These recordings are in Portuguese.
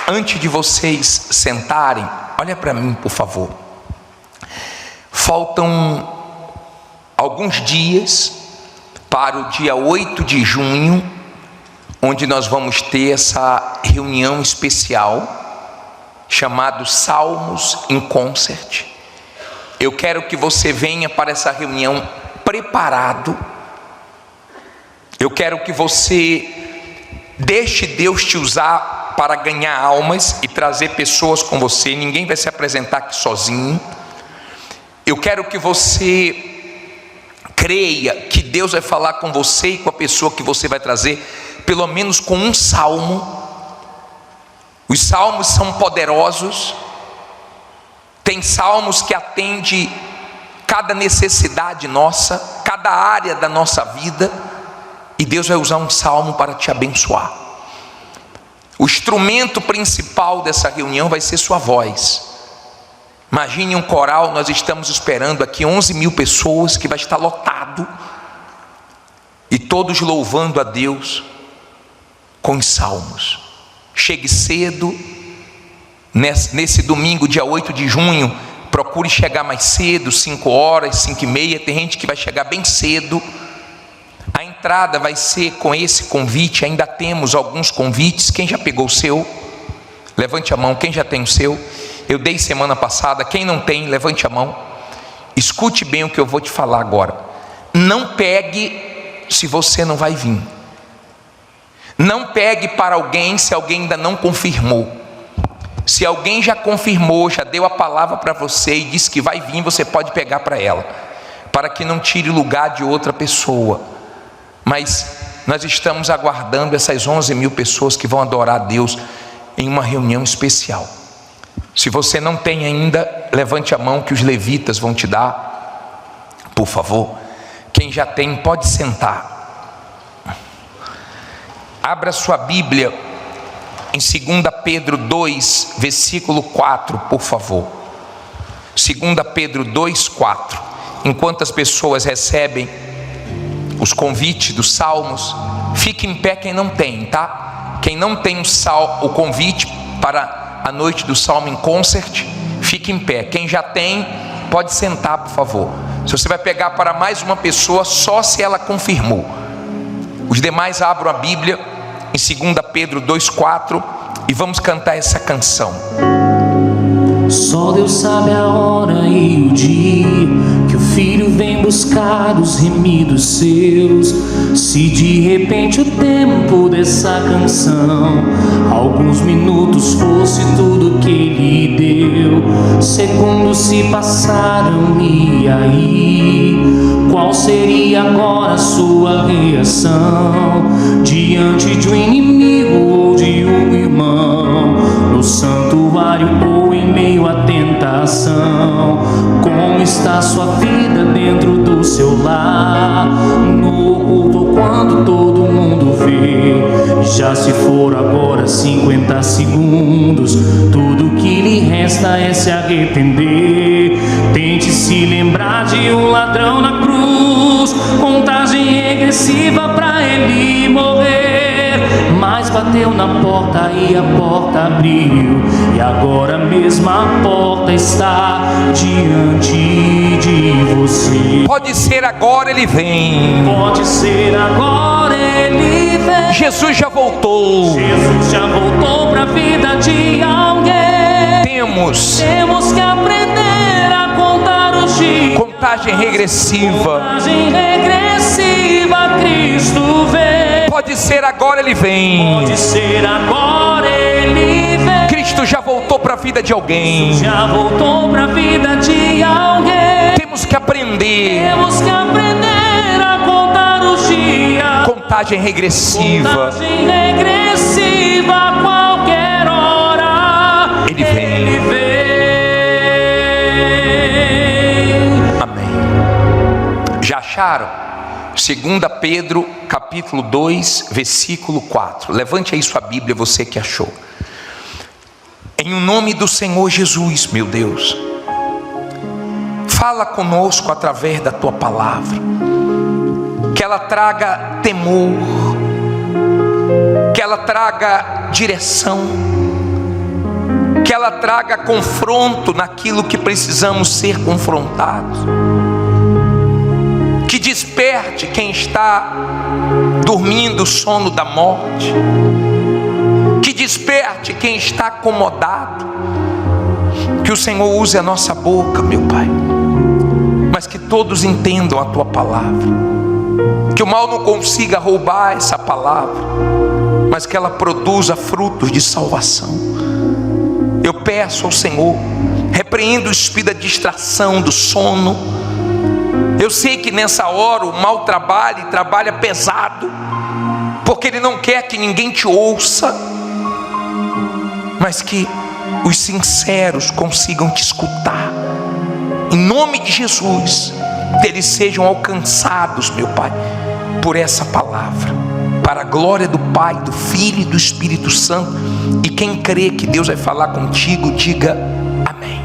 Antes de vocês sentarem, olha para mim, por favor. Faltam alguns dias para o dia 8 de junho, onde nós vamos ter essa reunião especial chamado Salmos em Concert. Eu quero que você venha para essa reunião preparado. Eu quero que você deixe Deus te usar para ganhar almas e trazer pessoas com você. Ninguém vai se apresentar aqui sozinho. Eu quero que você creia que Deus vai falar com você e com a pessoa que você vai trazer, pelo menos com um salmo. Os salmos são poderosos. Tem salmos que atendem cada necessidade nossa, cada área da nossa vida, e Deus vai usar um salmo para te abençoar. O instrumento principal dessa reunião vai ser sua voz. Imagine um coral. Nós estamos esperando aqui 11.000 pessoas, que vai estar lotado, e todos louvando a Deus com os salmos. Chegue cedo, nesse domingo, dia 8 de junho, procure chegar mais cedo, 5 horas, 5h30, tem gente que vai chegar bem cedo. A entrada vai ser com esse convite, ainda temos alguns convites. Quem já pegou o seu? Levante a mão. Quem já tem o seu? Eu dei semana passada. Quem não tem, levante a mão. Escute bem o que eu vou te falar agora. Não pegue se você não vai vir. Não pegue para alguém se alguém ainda não confirmou. Se alguém já confirmou, já deu a palavra para você e disse que vai vir, você pode pegar para ela, para que não tire o lugar de outra pessoa. Mas nós estamos aguardando essas 11.000 pessoas que vão adorar a Deus em uma reunião especial. Se você não tem ainda, levante a mão que os levitas vão te dar, por favor. Quem já tem, pode sentar. Abra sua Bíblia em 2 Pedro 2, versículo 4, por favor. 2 Pedro 2, 4. Enquanto as pessoas recebem os convites dos salmos, fique em pé quem não tem, tá? Quem não tem o convite para a noite do Salmo em Concert, fique em pé. Quem já tem, pode sentar, por favor. Se você vai pegar para mais uma pessoa, só se ela confirmou. Os demais abram a Bíblia em 2 Pedro 2,4 e vamos cantar essa canção. Só Deus sabe a hora e o dia que o filho vem buscar os remidos seus. Se de repente o tempo dessa canção, alguns minutos, fosse tudo que ele deu, segundos se passaram, e aí? Qual seria agora a sua reação diante de um inimigo ou de um irmão, no santuário ou em meio à tentação? Como está sua vida dentro do seu lar, no oculto, quando todo mundo vê? Já se foram agora 50 segundos, tudo que lhe resta é se arrepender. Tente se lembrar de um ladrão na cruz, contagem regressiva pra ele morrer. Mas bateu na porta e a porta abriu, e agora mesmo a porta está diante de você. Pode ser agora ele vem. Pode ser agora ele vem. Jesus já voltou. Jesus já voltou pra vida de alguém. Temos que aprender a contar os dias. Contagem regressiva. Contagem regressiva, Cristo vem. Pode ser agora ele vem. Pode ser agora ele vem. Cristo já voltou para a vida de alguém. Já voltou para a vida de alguém. Temos que aprender a contar os dias. Contagem regressiva. Contagem regressiva, a qualquer hora ele vem. Amém. Já acharam? 2 Pedro capítulo 2, versículo 4. Levante aí sua Bíblia, você que achou. Em o nome do Senhor Jesus, meu Deus, fala conosco através da tua palavra, que ela traga temor, que ela traga direção, que ela traga confronto naquilo que precisamos ser confrontados, que desperte quem está dormindo o sono da morte, que desperte quem está acomodado. Que o Senhor use a nossa boca, meu Pai, mas que todos entendam a Tua palavra, que o mal não consiga roubar essa palavra, mas que ela produza frutos de salvação. Eu peço ao Senhor, repreendo o espírito da distração, do sono. Eu sei que nessa hora o mal trabalha e trabalha pesado, porque ele não quer que ninguém te ouça, mas que os sinceros consigam te escutar. Em nome de Jesus, que eles sejam alcançados, meu Pai, por essa palavra, para a glória do Pai, do Filho e do Espírito Santo. E quem crê que Deus vai falar contigo, diga amém.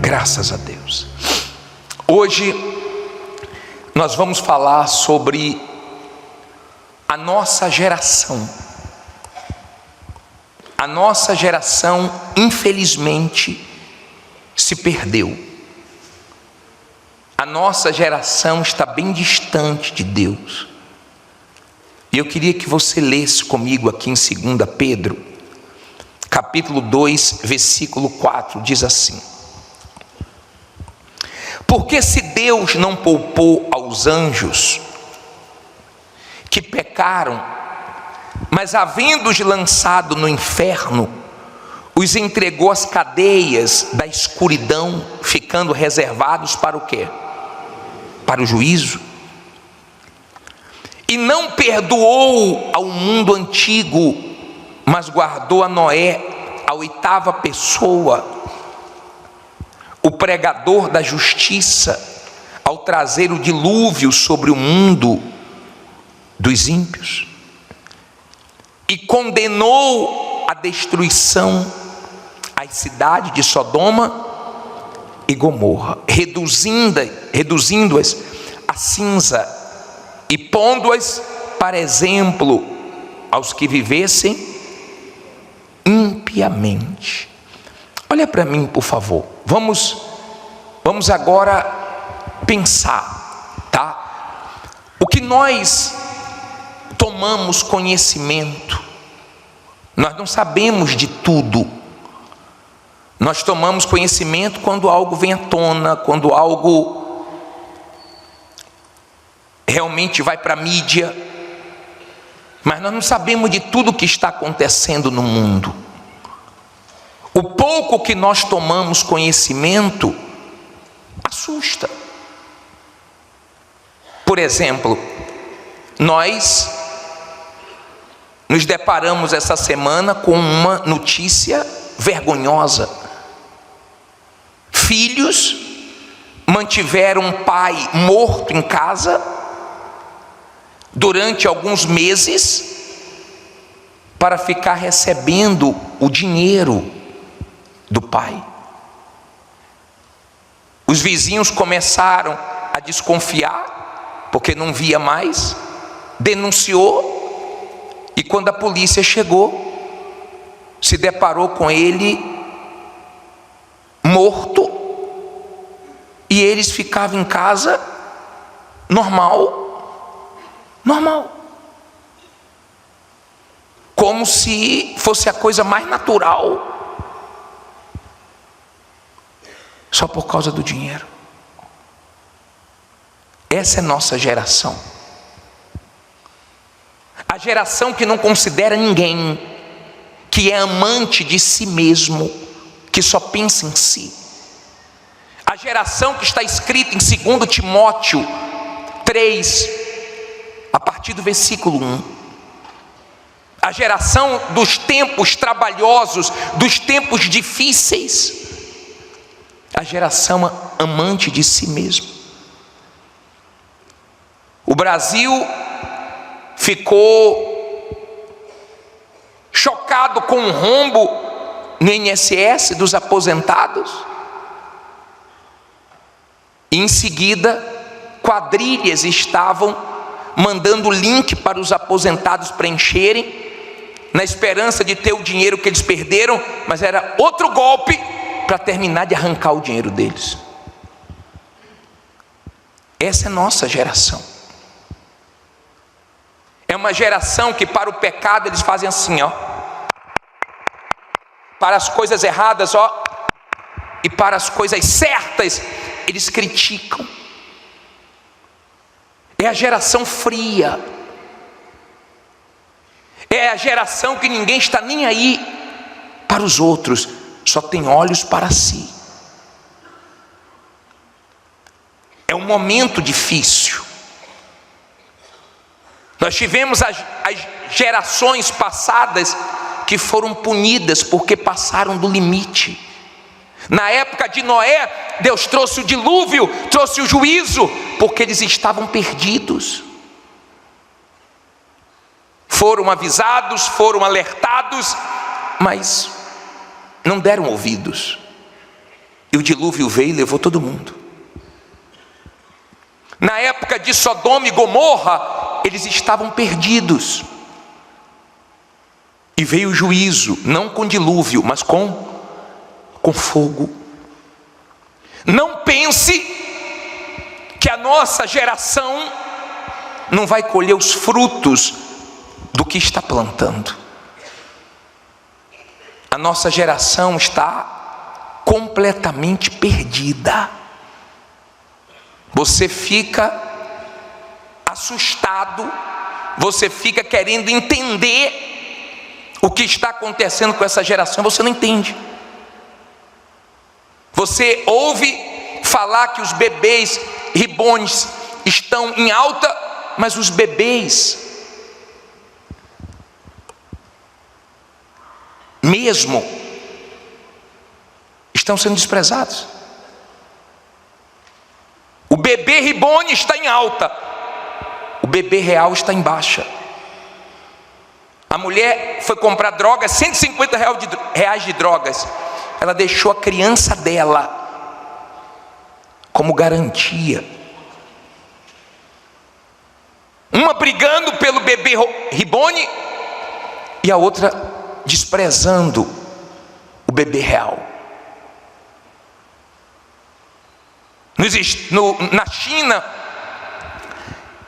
Graças a Deus. Hoje nós vamos falar sobre a nossa geração. A nossa geração, infelizmente, se perdeu. A nossa geração está bem distante de Deus. E eu queria que você lesse comigo aqui em 2 Pedro, capítulo 2, versículo 4, diz assim: porque se Deus não poupou aos anjos que pecaram, mas havendo-os lançado no inferno, os entregou às cadeias da escuridão, ficando reservados para o quê? Para o juízo. E não perdoou ao mundo antigo, mas guardou a Noé, a 8ª pessoa, o pregador da justiça, ao trazer o dilúvio sobre o mundo dos ímpios. E condenou a destruição as cidades de Sodoma e Gomorra, reduzindo-as a cinza e pondo-as para exemplo aos que vivessem impiamente. Olha para mim, por favor. Vamos agora pensar, tá? O que nós tomamos conhecimento, nós não sabemos de tudo. Nós tomamos conhecimento quando algo vem à tona, quando algo realmente vai para a mídia, mas nós não sabemos de tudo que está acontecendo no mundo. O pouco que nós tomamos conhecimento assusta. Por exemplo, nós nos deparamos essa semana com uma notícia vergonhosa. Filhos mantiveram um pai morto em casa durante alguns meses para ficar recebendo o dinheiro do pai. Os vizinhos começaram a desconfiar, porque não via mais, denunciou, e quando a polícia chegou, se deparou com ele morto, e eles ficavam em casa normal, como se fosse a coisa mais natural, só por causa do dinheiro. Essa é nossa geração. A geração que não considera ninguém, que é amante de si mesmo, que só pensa em si. A geração que está escrita em 2 Timóteo 3, a partir do versículo 1. A geração dos tempos trabalhosos, dos tempos difíceis. A geração amante de si mesmo. O Brasil ficou chocado com o rombo no INSS dos aposentados. E em seguida, quadrilhas estavam mandando link para os aposentados preencherem, na esperança de ter o dinheiro que eles perderam, mas era outro golpe para terminar de arrancar o dinheiro deles. Essa é a nossa geração. É uma geração que para o pecado eles fazem assim, ó. Para as coisas erradas, ó. E para as coisas certas, eles criticam. É a geração fria. É a geração que ninguém está nem aí para os outros, só tem olhos para si. É um momento difícil. Nós tivemos as gerações passadas que foram punidas porque passaram do limite. Na época de Noé, Deus trouxe o dilúvio, trouxe o juízo, porque eles estavam perdidos. Foram avisados, foram alertados, mas não deram ouvidos. E o dilúvio veio e levou todo mundo. Na época de Sodoma e Gomorra, eles estavam perdidos. E veio o juízo, não com dilúvio, mas com fogo. Não pense que a nossa geração não vai colher os frutos do que está plantando. A nossa geração está completamente perdida. Você fica assustado, você fica querendo entender o que está acontecendo com essa geração, você não entende. Você ouve falar que os bebês reborns estão em alta, mas os bebês mesmo estão sendo desprezados. O bebê reborn está em alta, o bebê real está em baixa. A mulher foi comprar drogas, R$150 de drogas. Ela deixou a criança dela como garantia. Uma brigando pelo bebê reborn e a outra desprezando o bebê real. Na China,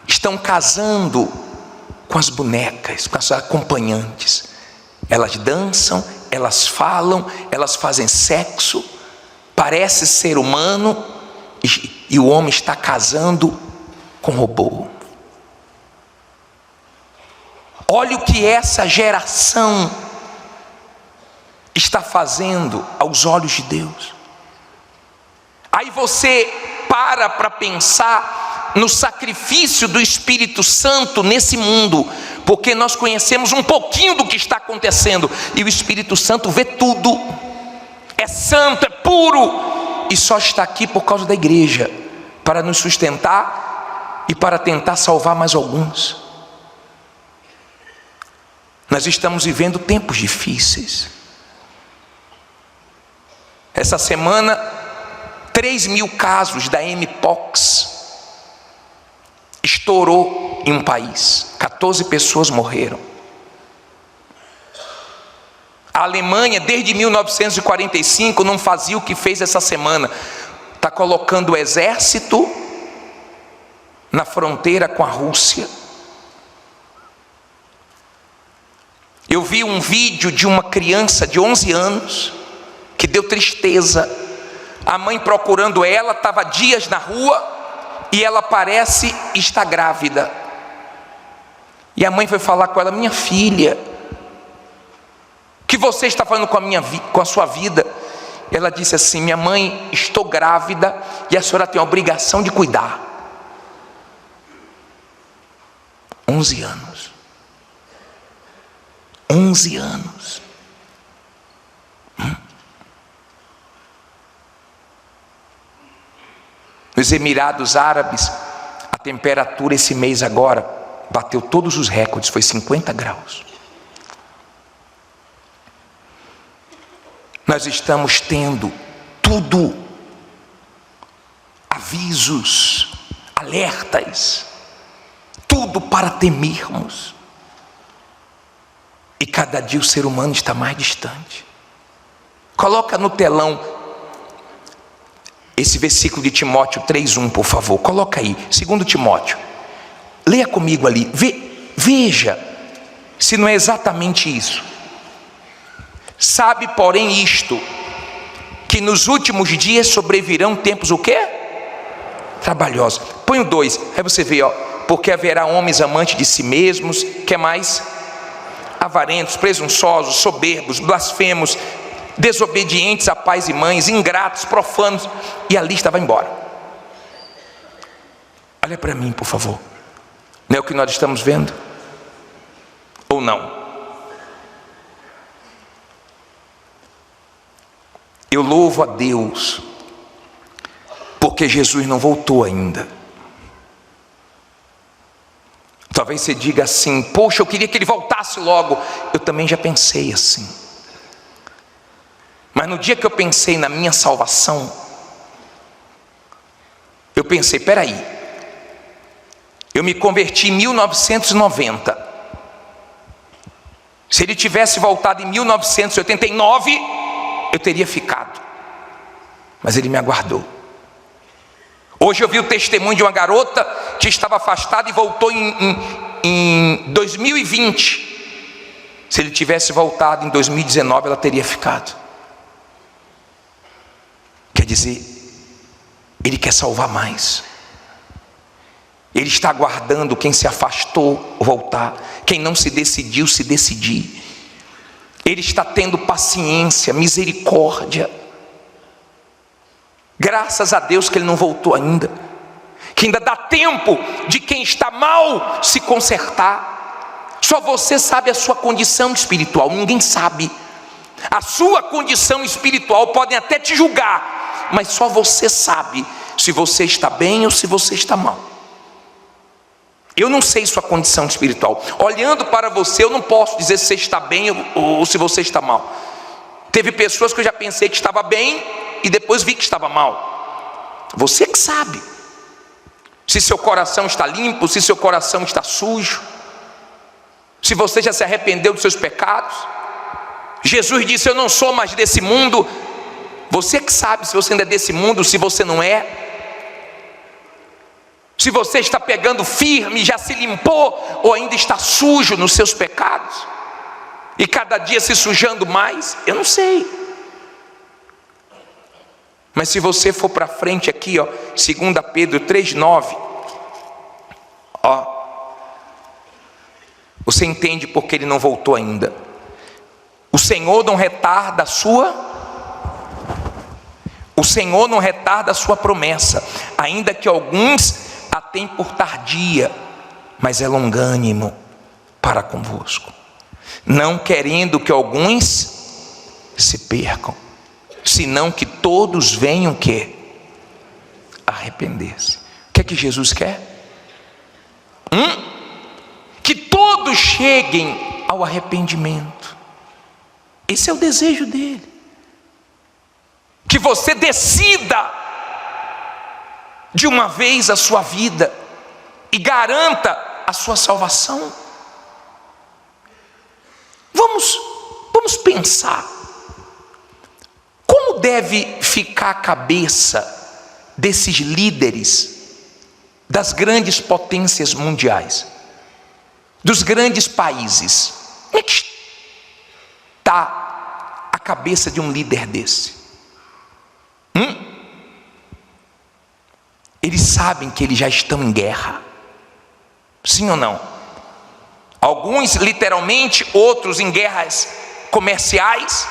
estão casando com as bonecas, com as acompanhantes. Elas dançam, elas falam, elas fazem sexo, parece ser humano, e o homem está casando com robô. Olha o que essa geração está fazendo aos olhos de Deus. Aí você para pensar no sacrifício do Espírito Santo nesse mundo, porque nós conhecemos um pouquinho do que está acontecendo, e o Espírito Santo vê tudo, é santo, é puro, e só está aqui por causa da igreja, para nos sustentar e para tentar salvar mais alguns. Nós estamos vivendo tempos difíceis. Essa semana, 3.000 casos da Mpox estourou em um país, 14 pessoas morreram. A Alemanha, desde 1945, não fazia o que fez essa semana. Está colocando o exército na fronteira com a Rússia. Eu vi um vídeo de uma criança de 11 anos, que deu tristeza. A mãe procurando ela, estava dias na rua, e ela parece estar grávida. E a mãe foi falar com ela: minha filha, o que você está fazendo com a sua vida? Ela disse assim: minha mãe, estou grávida e a senhora tem a obrigação de cuidar. 11 anos. 11 anos. Nos Emirados Árabes, a temperatura esse mês agora bateu todos os recordes, foi 50 graus. Nós estamos tendo tudo, avisos, alertas, tudo para temermos. E cada dia o ser humano está mais distante. Coloca no telão esse versículo de Timóteo 3:1, por favor. Coloca aí, 2 Timóteo. Leia comigo ali. Veja se não é exatamente isso. Sabe, porém, isto, que nos últimos dias sobrevirão tempos o quê? Trabalhosos. Põe o 2, aí você vê, porque haverá homens amantes de si mesmos, que é mais? Avarentos, presunçosos, soberbos, blasfemos, desobedientes a pais e mães, ingratos, profanos, e a lista vai embora. Olha para mim, por favor. Não é o que nós estamos vendo? Ou não? Eu louvo a Deus, porque Jesus não voltou ainda. Talvez você diga assim: poxa, eu queria que ele voltasse logo. Eu também já pensei assim. Mas no dia que eu pensei na minha salvação, eu pensei, peraí, eu me converti em 1990. Se ele tivesse voltado em 1989, eu teria ficado. Mas ele me aguardou. Hoje eu vi o testemunho de uma garota que estava afastada e voltou em 2020. Se ele tivesse voltado em 2019, ela teria ficado. Quer dizer, ele quer salvar mais. Ele está aguardando quem se afastou voltar, quem não se decidiu se decidir. Ele está tendo paciência, misericórdia. Graças a Deus que ele não voltou ainda, que ainda dá tempo de quem está mal se consertar. Só você sabe a sua condição espiritual, ninguém sabe. A sua condição espiritual podem até te julgar, mas só você sabe se você está bem ou se você está mal. Eu não sei sua condição espiritual. Olhando para você, eu não posso dizer se você está bem ou se você está mal. Teve pessoas que eu já pensei que estava bem e depois vi que estava mal. Você que sabe se seu coração está limpo, se seu coração está sujo, se você já se arrependeu dos seus pecados. Jesus disse: eu não sou mais desse mundo. Você que sabe se você ainda é desse mundo, se você não é. Se você está pegando firme, já se limpou, ou ainda está sujo nos seus pecados, e cada dia se sujando mais, eu não sei. Mas se você for para frente aqui, 2 Pedro 3:9, você entende porque ele não voltou ainda. O Senhor não retarda a sua promessa, ainda que alguns a tem por tardia, mas é longânimo para convosco, não querendo que alguns se percam, senão que todos venham arrepender-se. O que é que Jesus quer? Que todos cheguem ao arrependimento. Esse é o desejo dele. Que você decida de uma vez a sua vida e garanta a sua salvação. Vamos pensar como deve ficar a cabeça desses líderes das grandes potências mundiais, dos grandes países. Como é que está a cabeça de um líder desse? Eles sabem que eles já estão em guerra, sim ou não? Alguns literalmente, outros em guerras comerciais,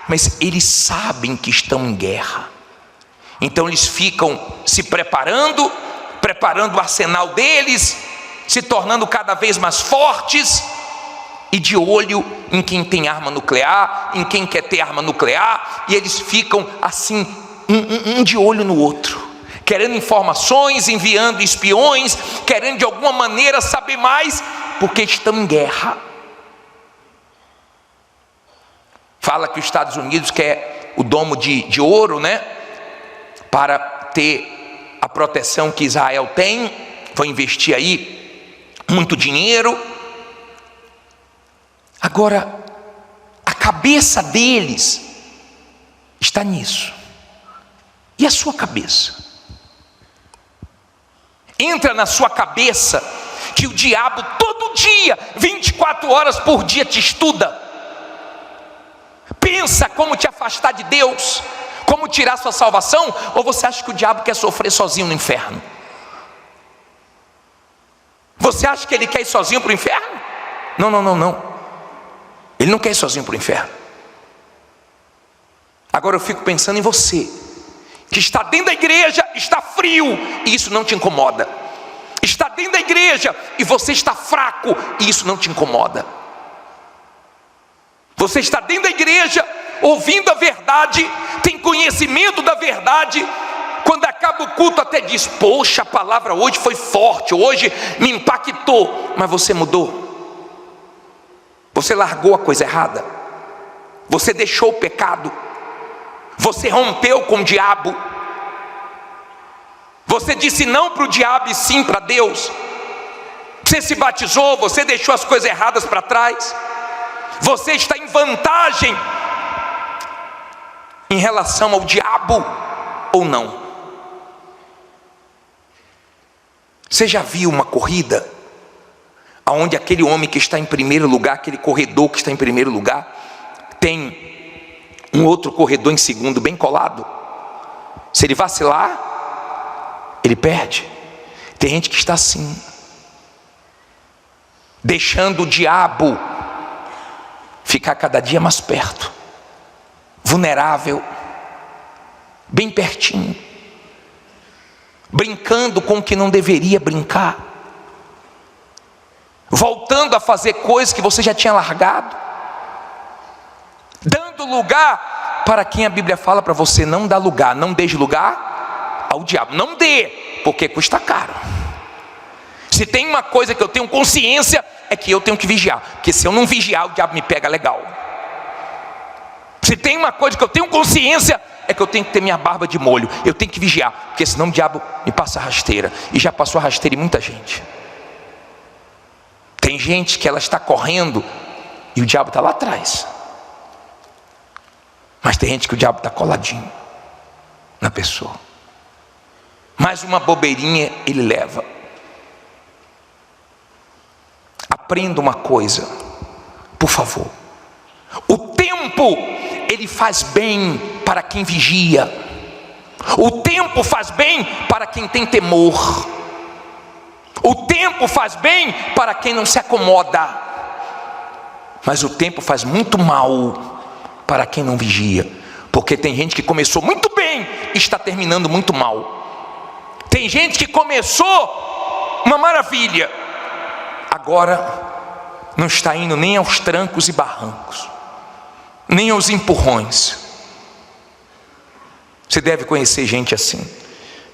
mas eles sabem que estão em guerra. Então eles ficam se preparando o arsenal deles, se tornando cada vez mais fortes, e de olho em quem tem arma nuclear, em quem quer ter arma nuclear, e eles ficam assim, um de olho no outro, querendo informações, enviando espiões, querendo de alguma maneira saber mais, porque estão em guerra. Fala que os Estados Unidos quer o domo de ouro, para ter a proteção que Israel tem, vai investir aí muito dinheiro. Agora, a cabeça deles está nisso. E a sua cabeça? Entra na sua cabeça que o diabo todo dia, 24 horas por dia te estuda, pensa como te afastar de Deus, como tirar sua salvação? Ou você acha que o diabo quer sofrer sozinho no inferno? Você acha que ele quer ir sozinho para o inferno? Não. Ele não quer ir sozinho para o inferno. Agora eu fico pensando em você, que está dentro da igreja, está frio, e isso não te incomoda. Está dentro da igreja e você está fraco, e isso não te incomoda. Você está dentro da igreja, ouvindo a verdade, tem conhecimento da verdade, quando acaba o culto até diz: poxa, a palavra hoje foi forte, hoje me impactou. Mas você mudou, você largou a coisa errada, você deixou o pecado, você rompeu com o diabo, você disse não para o diabo e sim para Deus. Você se batizou, você deixou as coisas erradas para trás, você está em vantagem em relação ao diabo ou não? Você já viu uma corrida onde aquele homem que está em primeiro lugar, aquele corredor que está em primeiro lugar, tem um outro corredor em segundo bem colado? Se ele vacilar, ele perde. Tem gente que está assim, deixando o diabo ficar cada dia mais perto, vulnerável, bem pertinho, brincando com o que não deveria brincar, voltando a fazer coisas que você já tinha largado, dando lugar para quem a Bíblia fala para você não dar lugar. Não deixe lugar ao diabo, não dê, porque custa caro. Se tem uma coisa que eu tenho consciência, é que eu tenho que vigiar, porque se eu não vigiar, o diabo me pega legal. Se tem uma coisa que eu tenho consciência, é que eu tenho que ter minha barba de molho, eu tenho que vigiar, porque senão o diabo me passa rasteira, e já passou rasteira em muita gente. Tem gente que ela está correndo e o diabo está lá atrás, mas tem gente que o diabo está coladinho na pessoa, mais uma bobeirinha ele leva. Aprenda uma coisa, por favor: o tempo ele faz bem para quem vigia, o tempo faz bem para quem tem temor, o tempo faz bem para quem não se acomoda, mas o tempo faz muito mal para quem não vigia, porque tem gente que começou muito bem e está terminando muito mal. Tem gente que começou uma maravilha, agora não está indo nem aos trancos e barrancos, nem aos empurrões. Você deve conhecer gente assim,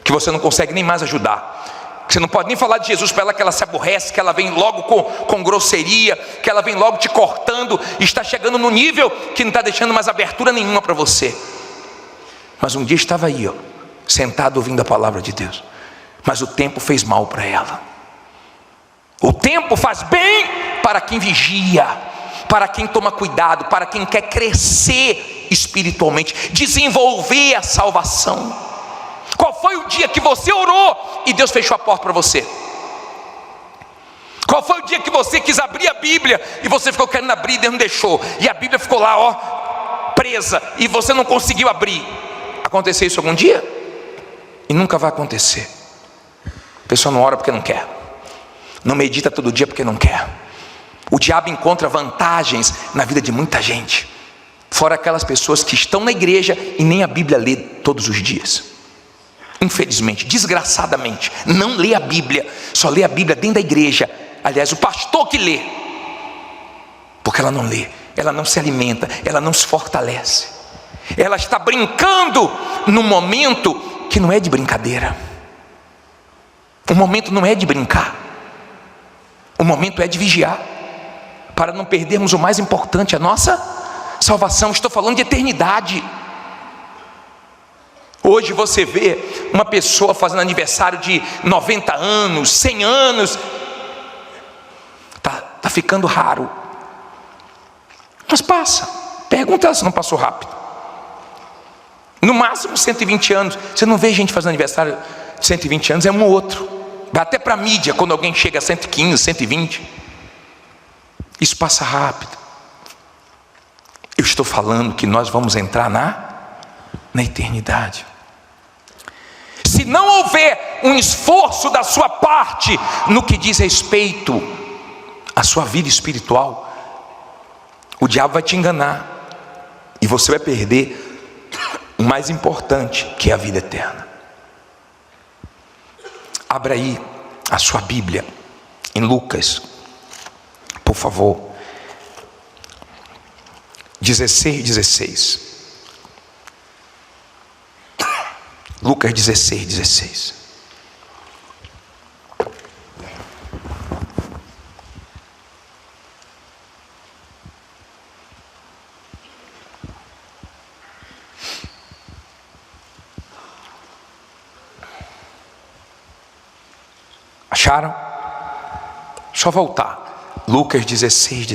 que você não consegue nem mais ajudar, que você não pode nem falar de Jesus para ela, que ela se aborrece, que ela vem logo com grosseria, que ela vem logo te cortando, e está chegando no nível que não está deixando mais abertura nenhuma para você. Mas um dia estava aí, sentado ouvindo a palavra de Deus, mas o tempo fez mal para ela. O tempo faz bem para quem vigia, para quem toma cuidado, para quem quer crescer espiritualmente, desenvolver a salvação. Qual foi o dia que você orou e Deus fechou a porta para você? Qual foi o dia que você quis abrir a Bíblia e você ficou querendo abrir e Deus não deixou, e a Bíblia ficou lá presa e você não conseguiu abrir? Aconteceu isso algum dia? E nunca vai acontecer. A pessoa não ora porque não quer, não medita todo dia porque não quer. O diabo encontra vantagens na vida de muita gente, fora aquelas pessoas que estão na igreja e nem a Bíblia lê todos os dias. Infelizmente, desgraçadamente, não lê a Bíblia, só lê a Bíblia dentro da igreja. Aliás, o pastor que lê, porque ela não lê, ela não se alimenta, ela não se fortalece, ela está brincando num momento que não é de brincadeira. O momento não é de brincar, o momento é de vigiar, para não perdermos o mais importante, a nossa salvação. Estou falando de eternidade. Hoje você vê uma pessoa fazendo aniversário de 90 anos, 100 anos, tá ficando raro. Mas passa. Pergunta ela se não passou rápido. No máximo 120 anos. Você não vê gente fazendo aniversário de 120 anos, é um ou outro. Vai até para a mídia quando alguém chega a 115, 120. Isso passa rápido. Eu estou falando que nós vamos entrar na eternidade. Se não houver um esforço da sua parte no que diz respeito à sua vida espiritual, o diabo vai te enganar e você vai perder o mais importante, que é a vida eterna. Abra aí a sua Bíblia em Lucas, por favor, 16. Lucas 16. Acharam? Só voltar. Lucas 16.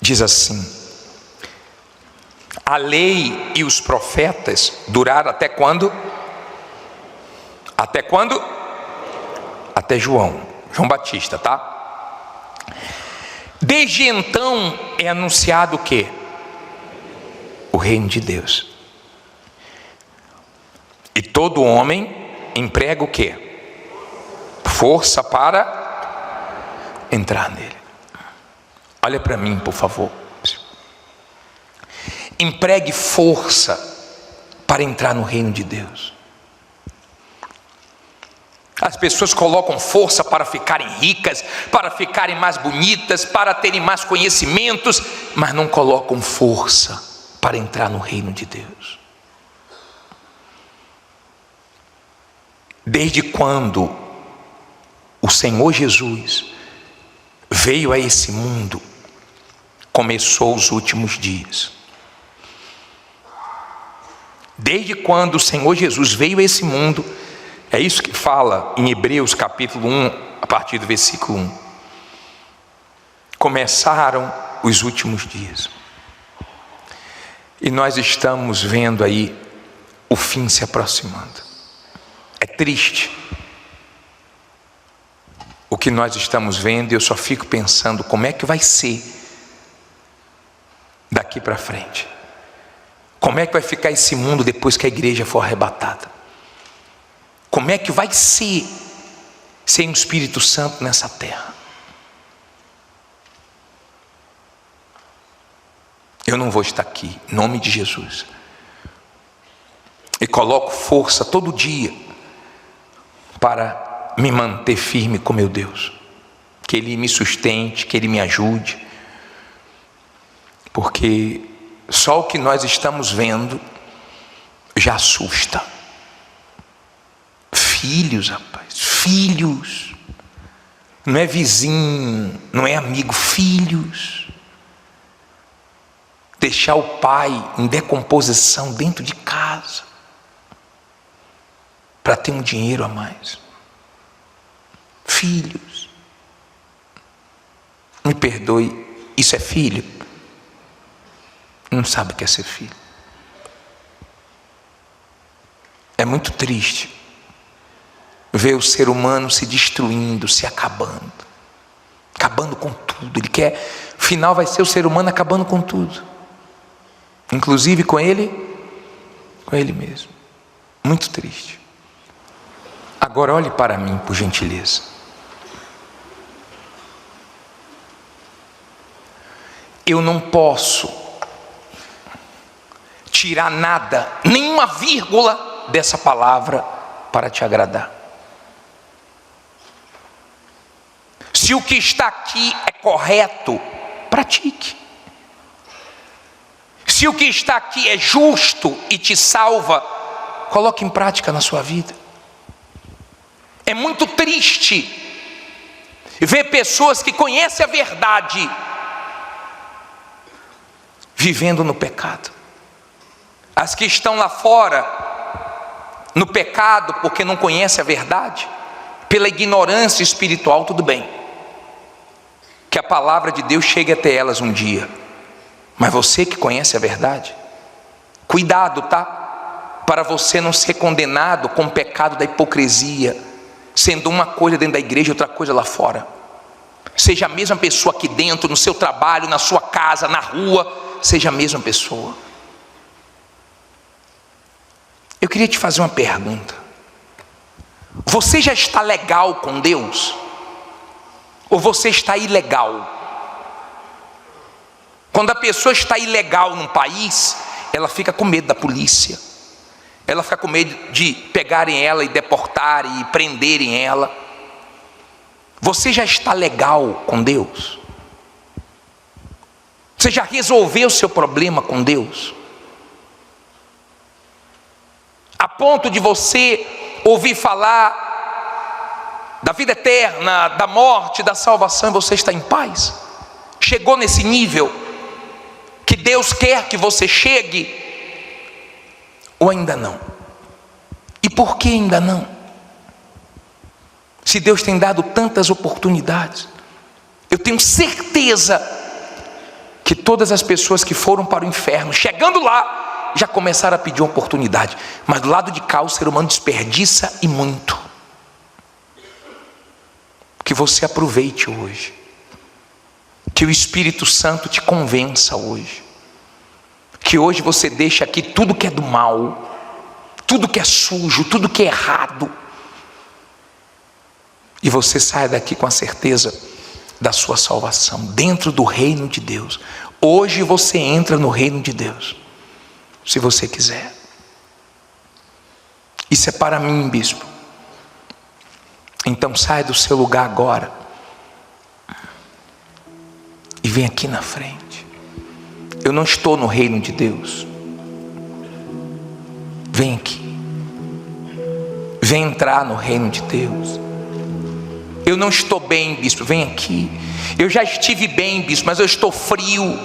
Diz assim: a lei e os profetas duraram até quando? Até quando? Até João Batista, tá? Desde então é anunciado o quê? O reino de Deus. E todo homem emprega o quê? Força para entrar nele. Olha para mim, por favor. Empregue força para entrar no reino de Deus. As pessoas colocam força para ficarem ricas, para ficarem mais bonitas, para terem mais conhecimentos, mas não colocam força para entrar no reino de Deus. Desde quando o Senhor Jesus veio a esse mundo, começou os últimos dias. Desde quando o Senhor Jesus veio a esse mundo, é isso que fala em Hebreus capítulo 1, a partir do versículo 1. Começaram os últimos dias. E nós estamos vendo aí o fim se aproximando. É triste o que nós estamos vendo, e eu só fico pensando como é que vai ser daqui para frente. Como é que vai ficar esse mundo depois que a igreja for arrebatada? Como é que vai ser sem o Espírito Santo nessa terra? Eu não vou estar aqui, em nome de Jesus. E coloco força todo dia para me manter firme com meu Deus. Que Ele me sustente, que Ele me ajude. Porque só o que nós estamos vendo já assusta. Filhos, rapaz, filhos. Não é vizinho, não é amigo, filhos. Deixar o pai em decomposição dentro de casa para ter um dinheiro a mais. Filhos. Me perdoe, isso é filho? Não sabe o que é ser filho. É muito triste ver o ser humano se destruindo, se acabando com tudo. Ele quer, o final vai ser o ser humano acabando com tudo, inclusive com ele mesmo. Muito triste. Agora olhe para mim, por gentileza. Eu não posso tirar nada, nenhuma vírgula dessa palavra para te agradar. Se o que está aqui é correto, pratique. Se o que está aqui é justo e te salva, coloque em prática na sua vida. É muito triste ver pessoas que conhecem a verdade vivendo no pecado. As que estão lá fora, no pecado, porque não conhecem a verdade, pela ignorância espiritual, tudo bem. Que a palavra de Deus chegue até elas um dia. Mas você que conhece a verdade, cuidado, tá? Para você não ser condenado com o pecado da hipocrisia, sendo uma coisa dentro da igreja e outra coisa lá fora. Seja a mesma pessoa aqui dentro, no seu trabalho, na sua casa, na rua, seja a mesma pessoa. Eu queria te fazer uma pergunta. Você já está legal com Deus? Ou você está ilegal? Quando a pessoa está ilegal num país, ela fica com medo da polícia. Ela fica com medo de pegarem ela e deportarem e prenderem ela. Você já está legal com Deus? Você já resolveu o seu problema com Deus? A ponto de você ouvir falar da vida eterna, da morte, da salvação, e você está em paz? Chegou nesse nível que Deus quer que você chegue? Ou ainda não? E por que ainda não? Se Deus tem dado tantas oportunidades, eu tenho certeza que todas as pessoas que foram para o inferno, chegando lá, já começaram a pedir uma oportunidade. Mas do lado de cá o ser humano desperdiça e muito. Que você aproveite hoje. Que o Espírito Santo te convença hoje. Que hoje você deixe aqui tudo que é do mal, tudo que é sujo, tudo que é errado, e você saia daqui com a certeza da sua salvação, dentro do reino de Deus. Hoje você entra no reino de Deus, se você quiser. Isso é para mim, bispo. Então saia do seu lugar agora e vem aqui na frente. Eu não estou no reino de Deus. Vem aqui. Vem entrar no reino de Deus. Eu não estou bem, bispo, vem aqui. Eu já estive bem, bispo, mas eu estou frio.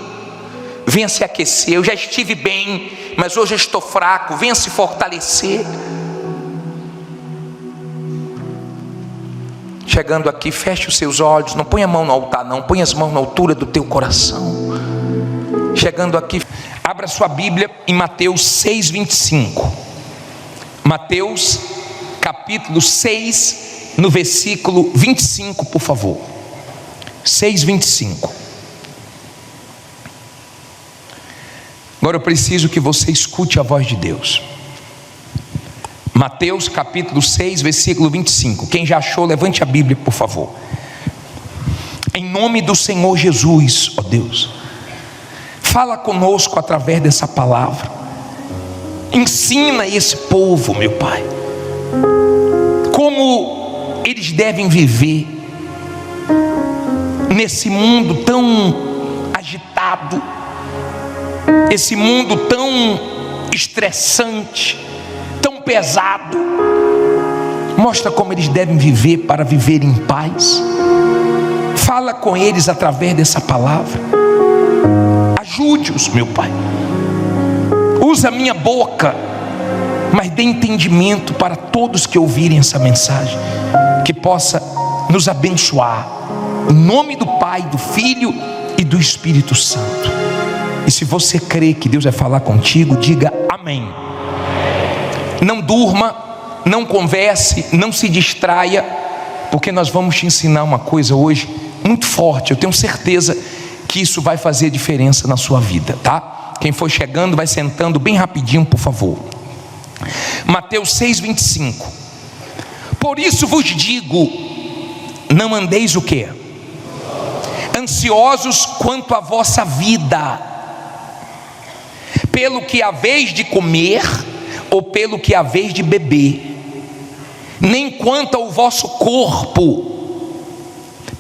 Venha se aquecer. Eu já estive bem, mas hoje eu estou fraco. Venha se fortalecer. Chegando aqui, feche os seus olhos. Não ponha a mão no altar, não. Ponha as mãos na altura do teu coração. Chegando aqui, abra sua Bíblia em Mateus 6:25. Mateus capítulo 6, no versículo 25, por favor. 6:25. Agora eu preciso que você escute a voz de Deus. Mateus capítulo 6, versículo 25. Quem já achou, levante a Bíblia, por favor. Em nome do Senhor Jesus, ó Deus, fala conosco através dessa palavra. Ensina esse povo, meu Pai, como eles devem viver nesse mundo tão agitado, esse mundo tão estressante, tão pesado. Mostra como eles devem viver para viver em paz. Fala com eles através dessa palavra. Ajude-os, meu Pai. Usa a minha boca, mas dê entendimento para todos que ouvirem essa mensagem, que possa nos abençoar, em nome do Pai, do Filho e do Espírito Santo. E se você crê que Deus vai falar contigo, diga amém. Não durma, não converse, não se distraia, porque nós vamos te ensinar uma coisa hoje muito forte. Eu tenho certeza que isso vai fazer diferença na sua vida, tá? Quem for chegando, vai sentando bem rapidinho, por favor. Mateus 6:25. Por isso vos digo, não andeis o quê? Ansiosos quanto à vossa vida, pelo que haveis de comer, ou pelo que haveis de beber, nem quanto ao vosso corpo,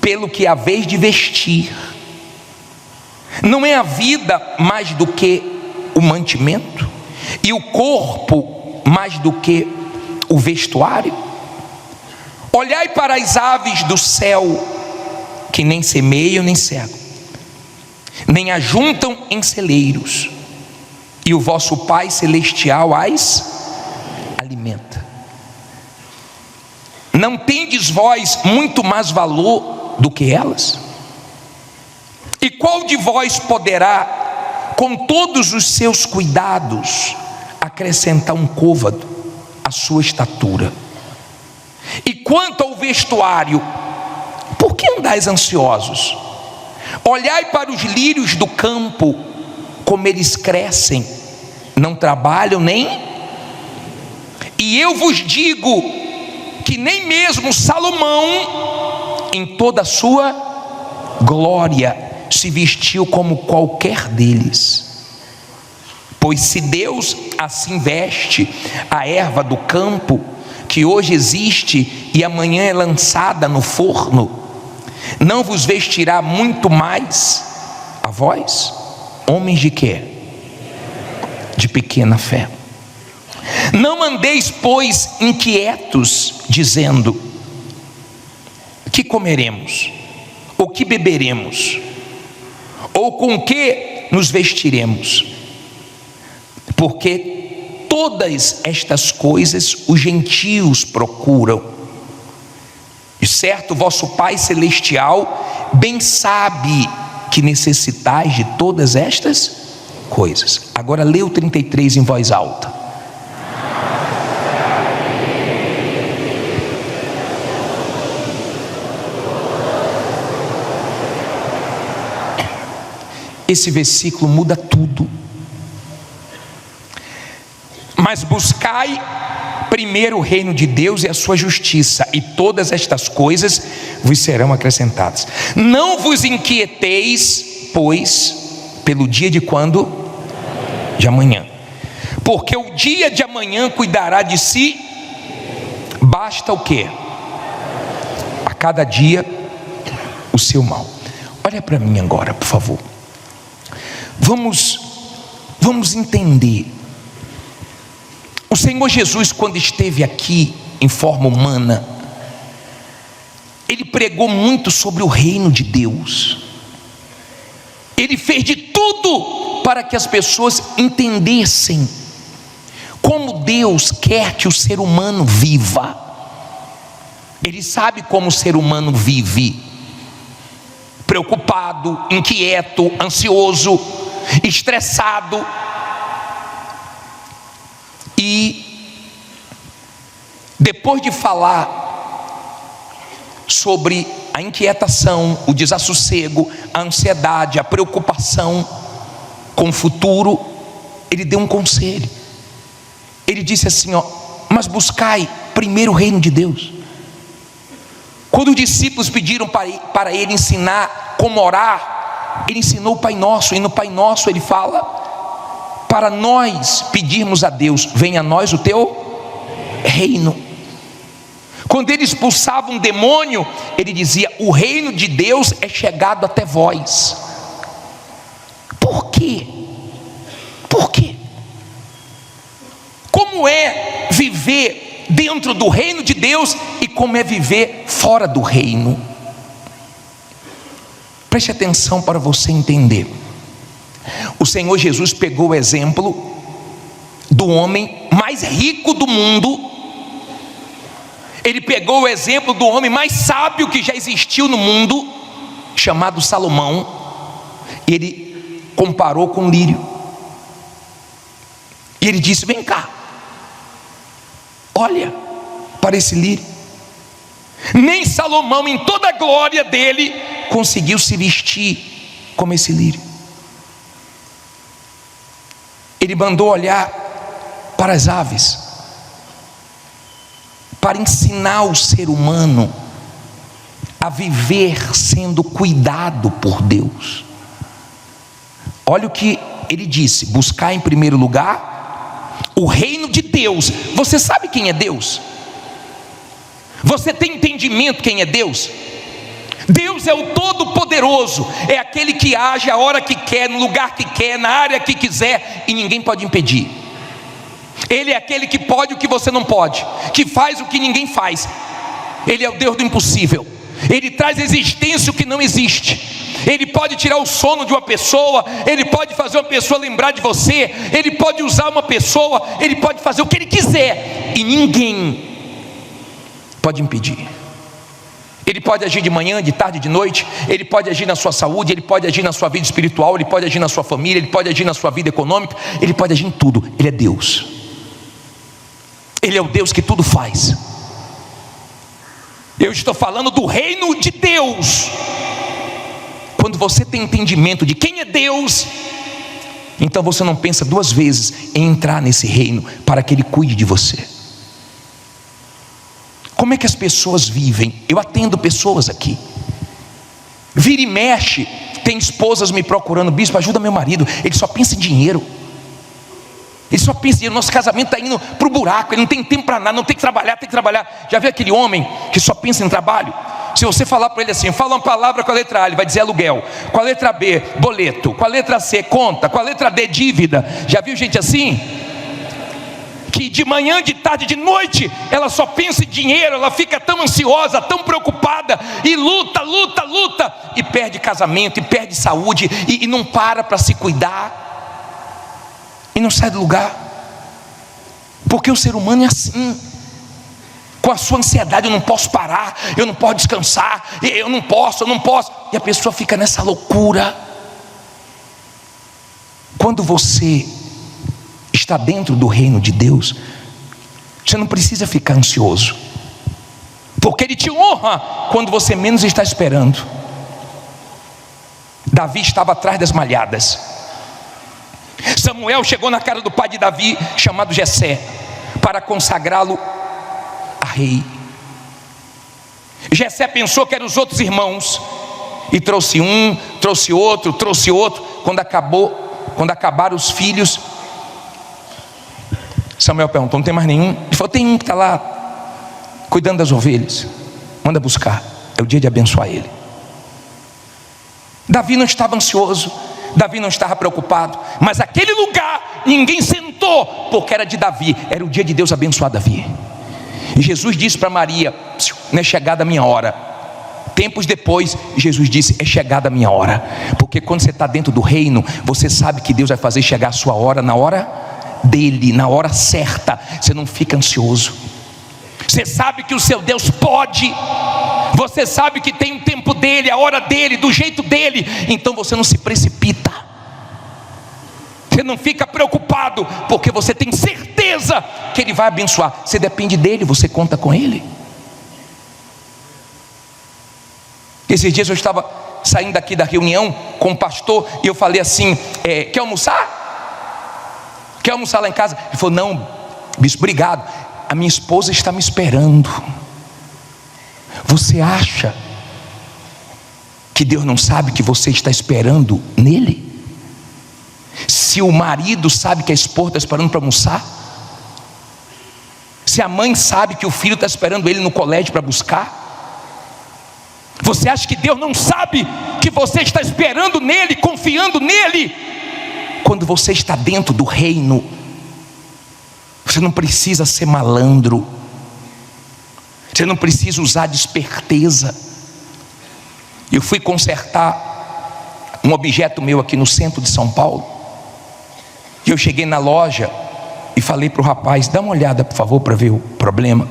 pelo que haveis de vestir. Não é a vida mais do que o mantimento, e o corpo mais do que o vestuário? Olhai para as aves do céu, que nem semeiam nem cegam, nem ajuntam em celeiros, e o vosso Pai Celestial as alimenta. Não tendes vós muito mais valor do que elas? E qual de vós poderá, com todos os seus cuidados, acrescentar um côvado à sua estatura? E quanto ao vestuário, por que andais ansiosos? Olhai para os lírios do campo, como eles crescem, não trabalham nem. E eu vos digo que nem mesmo Salomão, em toda a sua glória, se vestiu como qualquer deles. Pois se Deus assim veste a erva do campo, que hoje existe e amanhã é lançada no forno, não vos vestirá muito mais a vós, homens de quê? De pequena fé. Não andeis, pois, inquietos, dizendo: que comeremos? Ou que beberemos? Ou com que nos vestiremos? Porque todas estas coisas os gentios procuram. De certo, vosso Pai Celestial bem sabe que necessitais de todas estas coisas. Agora lê o 33 em voz alta. Esse versículo muda tudo. Mas buscai primeiro o reino de Deus e a sua justiça, e todas estas coisas vos serão acrescentadas. Não vos inquieteis, pois, pelo dia de quando? De amanhã. Porque o dia de amanhã cuidará de si. Basta o quê? A cada dia o seu mal. Olha para mim agora, por favor. Vamos entender. O Senhor Jesus, quando esteve aqui em forma humana, Ele pregou muito sobre o reino de Deus. Ele fez de tudo para que as pessoas entendessem como Deus quer que o ser humano viva. Ele sabe como o ser humano vive: preocupado, inquieto, ansioso, estressado. E depois de falar sobre a inquietação, o desassossego, a ansiedade, a preocupação com o futuro, Ele deu um conselho. Ele disse assim, mas buscai primeiro o reino de Deus. Quando os discípulos pediram para Ele ensinar como orar, Ele ensinou o Pai Nosso, e no Pai Nosso Ele fala para nós pedirmos a Deus: venha a nós o teu reino. Quando ele expulsava um demônio, ele dizia: o reino de Deus é chegado até vós. Por quê? Por quê? Como é viver dentro do reino de Deus e como é viver fora do reino? Preste atenção para você entender. O Senhor Jesus pegou o exemplo do homem mais rico do mundo. Ele pegou o exemplo do homem mais sábio que já existiu no mundo, chamado Salomão. E ele comparou com o lírio. E ele disse: vem cá, olha para esse lírio. Nem Salomão, em toda a glória dele, conseguiu se vestir como esse lírio. Ele mandou olhar para as aves, para ensinar o ser humano a viver sendo cuidado por Deus. Olha o que ele disse: buscar em primeiro lugar o reino de Deus. Você sabe quem é Deus? Você tem entendimento quem é Deus? Deus é o Todo-Poderoso, é aquele que age a hora que quer, no lugar que quer, na área que quiser, e ninguém pode impedir. Ele é aquele que pode o que você não pode, que faz o que ninguém faz. Ele é o Deus do impossível. Ele traz à existência o que não existe. Ele pode tirar o sono de uma pessoa, Ele pode fazer uma pessoa lembrar de você, Ele pode usar uma pessoa, Ele pode fazer o que Ele quiser, e ninguém pode impedir. Ele pode agir de manhã, de tarde, de noite. Ele pode agir na sua saúde, Ele pode agir na sua vida espiritual, Ele pode agir na sua família, Ele pode agir na sua vida econômica, Ele pode agir em tudo. Ele é Deus. Ele é o Deus que tudo faz. Eu estou falando do reino de Deus. Quando você tem entendimento de quem é Deus, então você não pensa duas vezes em entrar nesse reino para que Ele cuide de você. Como é que as pessoas vivem? Eu atendo pessoas aqui. Vira e mexe, tem esposas me procurando: bispo, ajuda meu marido, ele só pensa em dinheiro. Ele só pensa em dinheiro, nosso casamento está indo para o buraco, ele não tem tempo para nada, não tem que trabalhar, tem que trabalhar. Já viu aquele homem que só pensa em trabalho? Se você falar para ele assim, fala uma palavra com a letra A, ele vai dizer aluguel. Com a letra B, boleto. Com a letra C, conta. Com a letra D, dívida. Já viu gente assim? Que de manhã, de tarde, de noite, ela só pensa em dinheiro, ela fica tão ansiosa, tão preocupada, e luta, e perde casamento, e perde saúde, e não para se cuidar, e não sai do lugar, porque o ser humano é assim. Com a sua ansiedade: eu não posso parar, eu não posso descansar, eu não posso, e a pessoa fica nessa loucura. Quando você está dentro do reino de Deus, você não precisa ficar ansioso, porque Ele te honra quando você menos está esperando. Davi estava atrás das malhadas. Samuel chegou na casa do pai de Davi, chamado Jessé, para consagrá-lo a rei. Jessé pensou que eram os outros irmãos, e trouxe um, trouxe outro. Quando acabaram os filhos, Samuel perguntou: não tem mais nenhum? Ele falou: tem um que está lá cuidando das ovelhas, manda buscar, é o dia de abençoar ele. Davi não estava ansioso, Davi não estava preocupado, mas aquele lugar ninguém sentou, porque era de Davi, era o dia de Deus abençoar Davi. E Jesus disse para Maria: não é chegada a minha hora. Tempos depois, Jesus disse: é chegada a minha hora. Porque quando você está dentro do reino, você sabe que Deus vai fazer chegar a sua hora, na hora dele, na hora certa. Você não fica ansioso. Você sabe que o seu Deus pode. Você sabe que tem o tempo dele, a hora dele, do jeito dele. Então você não se precipita. Você não fica preocupado, porque você tem certeza que Ele vai abençoar. Você depende dele, você conta com Ele. Esses dias eu estava saindo daqui da reunião com o pastor, e eu falei assim: quer almoçar? Quer almoçar lá em casa? Ele falou: não, bispo, obrigado, a minha esposa está me esperando. Você acha que Deus não sabe que você está esperando nele? Se o marido sabe que a esposa está esperando para almoçar, se a mãe sabe que o filho está esperando ele no colégio para buscar, você acha que Deus não sabe que você está esperando nele, confiando nele? Quando você está dentro do reino, você não precisa ser malandro, você não precisa usar de esperteza. Eu fui consertar um objeto meu aqui no centro de São Paulo, e eu cheguei na loja e falei para o rapaz: dá uma olhada por favor para ver o problema.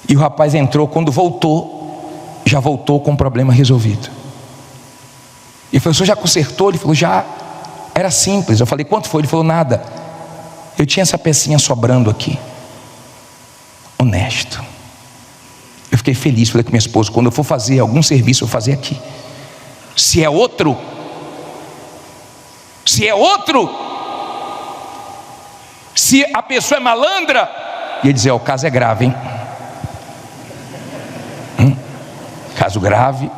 E o rapaz entrou, quando voltou, já voltou com o problema resolvido. E falou: o senhor já consertou? Ele falou: já. Era simples. Eu falei: quanto foi? Ele falou: nada, eu tinha essa pecinha sobrando aqui. Honesto. Eu fiquei feliz, falei com minha esposa: quando eu for fazer algum serviço, eu vou fazer aqui. Se é outro, se a pessoa é malandra, ia dizer: o caso é grave, hein? Caso grave,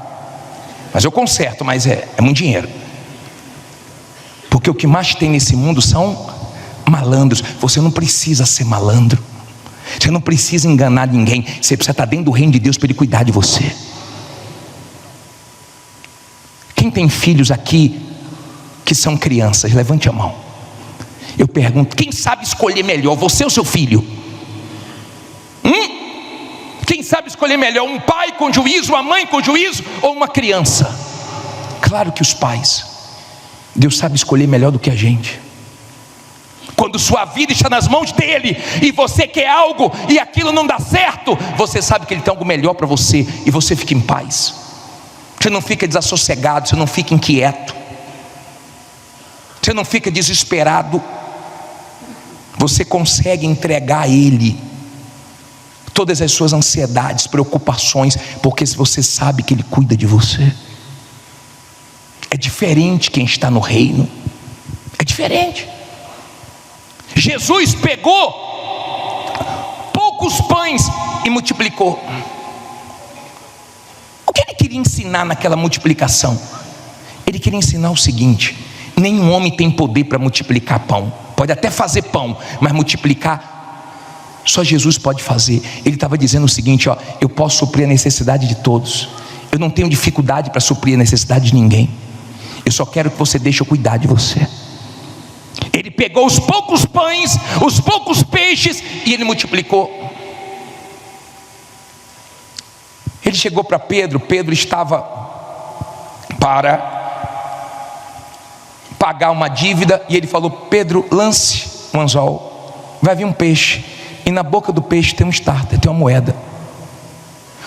mas eu conserto, mas é muito dinheiro. Porque o que mais tem nesse mundo são malandros. Você não precisa ser malandro, você não precisa enganar ninguém. Você precisa estar dentro do reino de Deus para Ele cuidar de você. Quem tem filhos aqui que são crianças, levante a mão. Eu pergunto: quem sabe escolher melhor, você ou seu filho? Quem sabe escolher melhor, um pai com juízo, uma mãe com juízo, ou uma criança? Claro que os pais, Deus sabe escolher melhor do que a gente. Quando sua vida está nas mãos dele e você quer algo e aquilo não dá certo, você sabe que ele tem algo melhor para você e você fica em paz. Você não fica desassossegado, você não fica inquieto, você não fica desesperado. Você consegue entregar a ele todas as suas ansiedades, preocupações, porque você sabe que ele cuida de você. É diferente quem está no reino, é diferente. Jesus pegou poucos pães e multiplicou. O que ele queria ensinar naquela multiplicação? Ele queria ensinar o seguinte: nenhum homem tem poder para multiplicar pão. Pode até fazer pão, mas multiplicar só Jesus pode fazer. Ele estava dizendo o seguinte: eu posso suprir a necessidade de todos. Eu não tenho dificuldade para suprir a necessidade de ninguém. Eu só quero que você deixe eu cuidar de você. Ele pegou os poucos pães, os poucos peixes e ele multiplicou. Ele chegou para Pedro. Pedro estava para pagar uma dívida e ele falou: Pedro, lance um anzol, vai vir um peixe, e na boca do peixe tem um starter, tem uma moeda.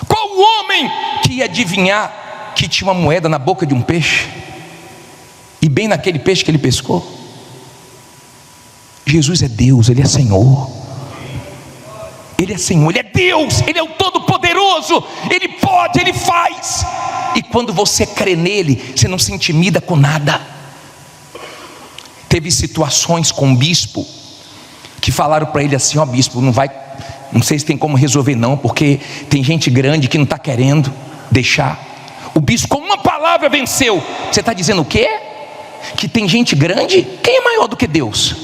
Qual homem que ia adivinhar que tinha uma moeda na boca de um peixe, e bem naquele peixe que ele pescou? Jesus é Deus, Ele é Senhor. Ele é Senhor, Ele é Deus, Ele é o Todo-Poderoso. Ele pode, Ele faz. E quando você crê nele, você não se intimida com nada. Teve situações com o bispo que falaram para ele assim: bispo, não sei se tem como resolver não, porque tem gente grande que não está querendo deixar. O bispo com uma palavra venceu. Você está dizendo o quê? Que tem gente grande? Quem é maior do que Deus?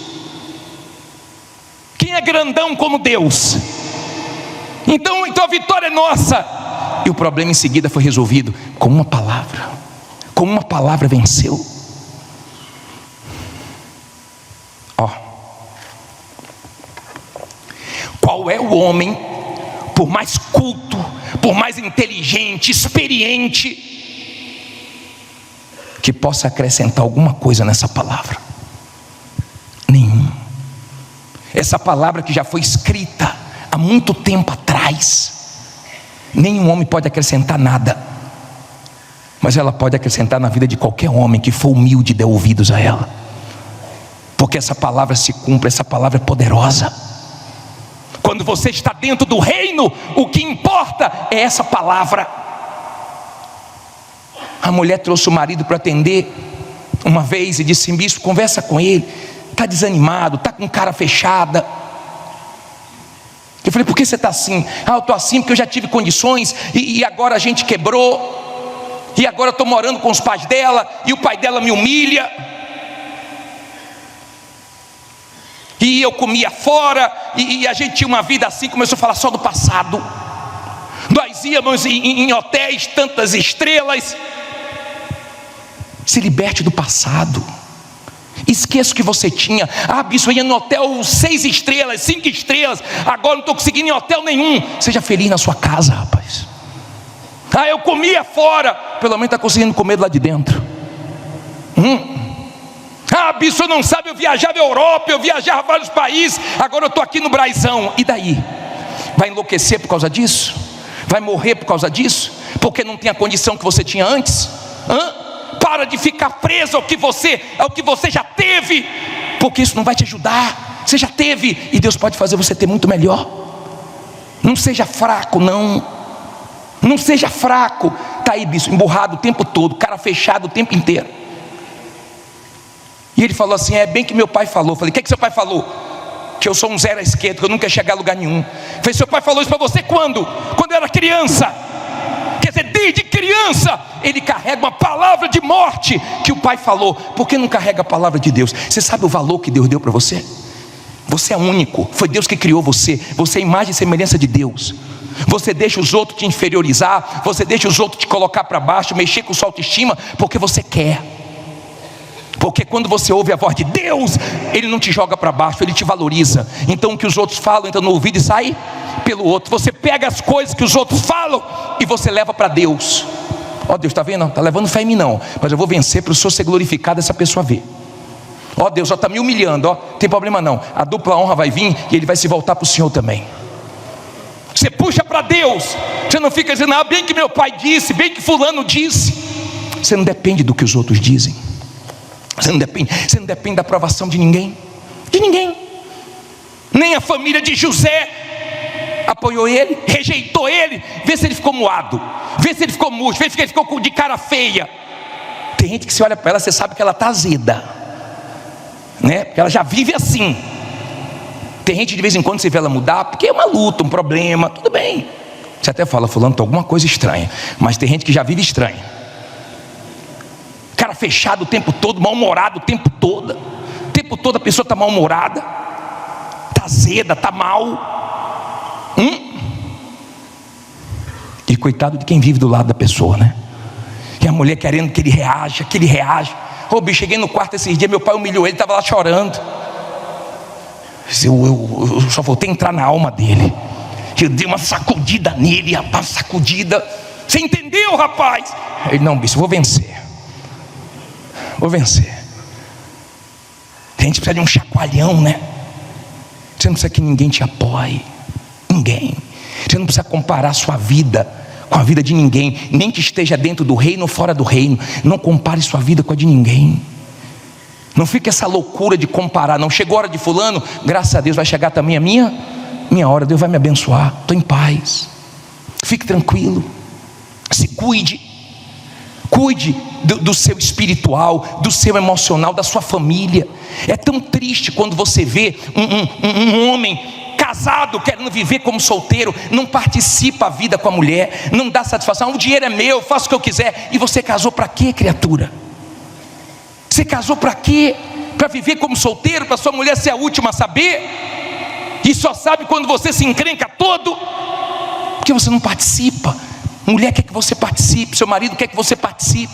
Quem é grandão como Deus? Então a vitória é nossa. E o problema em seguida foi resolvido com uma palavra. Com uma palavra venceu. Qual é o homem, por mais culto, por mais inteligente, experiente, que possa acrescentar alguma coisa nessa palavra? Nenhum. Essa palavra que já foi escrita há muito tempo atrás, nenhum homem pode acrescentar nada, mas ela pode acrescentar na vida de qualquer homem que for humilde e der ouvidos a ela, porque essa palavra se cumpre, essa palavra é poderosa. Quando você está dentro do reino, o que importa é essa palavra. A mulher trouxe o marido para atender uma vez e disse: bispo, conversa com ele, está desanimado, está com cara fechada. Eu falei: por que você está assim? Eu estou assim porque eu já tive condições e agora a gente quebrou, e agora eu estou morando com os pais dela e o pai dela me humilha, e eu comia fora, e a gente tinha uma vida assim. Começou a falar só do passado. Nós íamos em hotéis, tantas estrelas. Se liberte do passado. Esqueça o que você tinha. Bispo, eu ia no hotel 6 estrelas, 5 estrelas, agora não estou conseguindo ir em hotel nenhum. Seja feliz na sua casa, rapaz. Eu comia fora, pelo menos está conseguindo comer lá de dentro. Bispo, eu não sabe, eu viajava a Europa, eu viajava vários países, agora eu estou aqui no Braizão. E daí? Vai enlouquecer por causa disso? Vai morrer por causa disso? Porque não tem a condição que você tinha antes? Para de ficar preso ao que você já teve, porque isso não vai te ajudar. Você já teve, e Deus pode fazer você ter muito melhor. Não seja fraco, não seja fraco. Está aí, bispo, emburrado o tempo todo, cara fechado o tempo inteiro. E ele falou assim: é bem que meu pai falou. Eu falei: o que seu pai falou? Que eu sou um zero à esquerda, que eu nunca ia chegar a lugar nenhum. Eu falei: seu pai falou isso para você quando? Quando eu era criança. Quer dizer, desde criança ele carrega uma palavra de morte que o pai falou. Por que não carrega a palavra de Deus? Você sabe o valor que Deus deu para você? Você é único, foi Deus que criou você. Você é imagem e semelhança de Deus. Você deixa os outros te inferiorizar, você deixa os outros te colocar para baixo, mexer com sua autoestima, porque você quer. Porque quando você ouve a voz de Deus, Ele não te joga para baixo, Ele te valoriza. Então o que os outros falam entra no ouvido e sai pelo outro. Você pega as coisas que os outros falam e você leva para Deus. Ó Deus, está vendo? Não está levando fé em mim não, mas eu vou vencer para o Senhor ser glorificado, essa pessoa ver. Ó Deus, está me humilhando, não tem problema não, a dupla honra vai vir e ele vai se voltar para o Senhor também. Você puxa para Deus, você não fica dizendo, bem que meu pai disse, bem que fulano disse. Você não depende do que os outros dizem. Você não depende da aprovação de ninguém. De ninguém. Nem a família de José apoiou ele, rejeitou ele. Vê se ele ficou moado, vê se ele ficou murcho, vê se ele ficou de cara feia. Tem gente que você olha para ela, você sabe que ela está azeda, né? Porque ela já vive assim. Tem gente de vez em quando você vê ela mudar, porque é uma luta, um problema, tudo bem. Você até fala, fulano, tem alguma coisa estranha. Mas tem gente que já vive estranha. Cara fechado o tempo todo, mal-humorado o tempo todo. O tempo todo a pessoa está mal-humorada, está azeda, está mal. E coitado de quem vive do lado da pessoa, né? E a mulher querendo que ele reaja, bicho, cheguei no quarto esses dias, meu pai humilhou ele, estava lá chorando. Eu só voltei a entrar na alma dele. Eu dei uma sacudida nele, rapaz, sacudida. Você entendeu, rapaz? Ele, não, bicho, vou vencer. A gente precisa de um chacoalhão, né? Você não precisa que ninguém te apoie. Ninguém. Você não precisa comparar a sua vida com a vida de ninguém, nem que esteja dentro do reino ou fora do reino. Não compare sua vida com a de ninguém. Não fica essa loucura de comparar, não. Chegou a hora de fulano, graças a Deus vai chegar também a minha hora, Deus vai me abençoar, estou em paz. Fique tranquilo, se cuide do seu espiritual, do seu emocional, da sua família. É tão triste quando você vê um homem casado querendo viver como solteiro, não participa a vida com a mulher, não dá satisfação, o dinheiro é meu, faço o que eu quiser. E você casou para quê, criatura? Você casou para quê? Para viver como solteiro, para sua mulher ser a última a saber? E só sabe quando você se encrenca todo? Porque você não participa. Mulher quer que você participe, seu marido quer que você participe.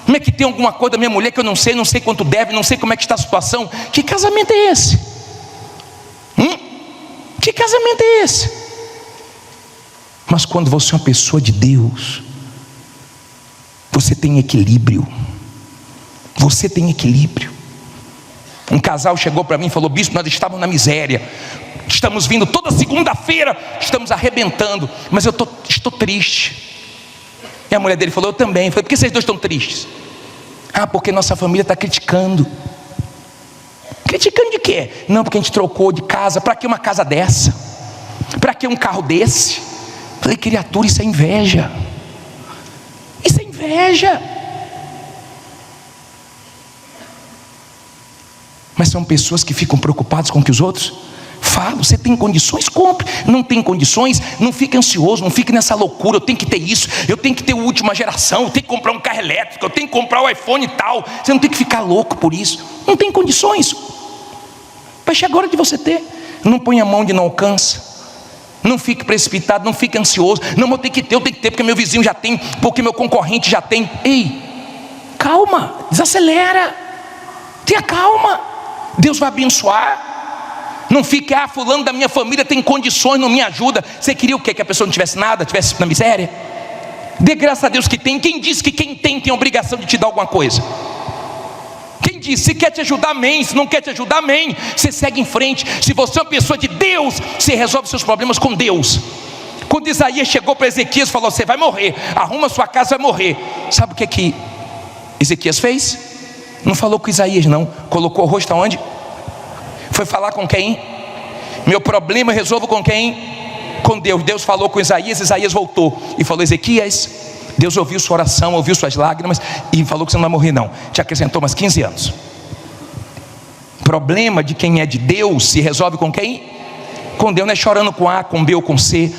Como é que tem alguma coisa da minha mulher que eu não sei quanto deve, não sei como é que está a situação? Que casamento é esse? Que casamento é esse? Mas quando você é uma pessoa de Deus, você tem equilíbrio. Você tem equilíbrio. Um casal chegou para mim e falou, bispo, nós estávamos na miséria, estamos vindo toda segunda-feira, estamos arrebentando, mas eu estou triste. E a mulher dele falou, eu também. Eu falei, por que vocês dois estão tristes? Porque nossa família está criticando. Criticando de quê? Não, porque a gente trocou de casa. Para que uma casa dessa? Para que um carro desse? Eu falei, criatura, isso é inveja. Isso é inveja. Mas são pessoas que ficam preocupadas com o que os outros falam. Você tem condições? Compre. Não tem condições? Não fique ansioso, não fique nessa loucura. Eu tenho que ter isso, eu tenho que ter a última geração, eu tenho que comprar um carro elétrico, eu tenho que comprar o iPhone e tal. Você não tem que ficar louco por isso. Não tem condições. Vai chegar a hora de você ter. Não põe a mão onde não alcança. Não fique precipitado, não fique ansioso. Não, eu tenho que ter porque meu vizinho já tem, porque meu concorrente já tem. Ei, calma, desacelera. Tenha calma. Deus vai abençoar. Não fique, fulano da minha família tem condições, não me ajuda. Você queria o quê? Que a pessoa não tivesse nada, tivesse na miséria? Dê graças a Deus que tem. Quem disse que quem tem a obrigação de te dar alguma coisa? Quem disse? Se quer te ajudar, amém. Se não quer te ajudar, amém. Você segue em frente. Se você é uma pessoa de Deus, você resolve seus problemas com Deus. Quando Isaías chegou para Ezequias e falou, você vai morrer, arruma sua casa, vai morrer. Sabe o que Ezequias fez? Não falou com Isaías não. Colocou o rosto aonde? Foi falar com quem? Meu problema eu resolvo com quem? Com Deus. Deus falou com Isaías, Isaías voltou e falou, Ezequias, Deus ouviu sua oração, ouviu suas lágrimas e falou que você não vai morrer não. Te acrescentou mais 15 anos. Problema de quem é de Deus se resolve com quem? Com Deus. Não é chorando com A, com B ou com C.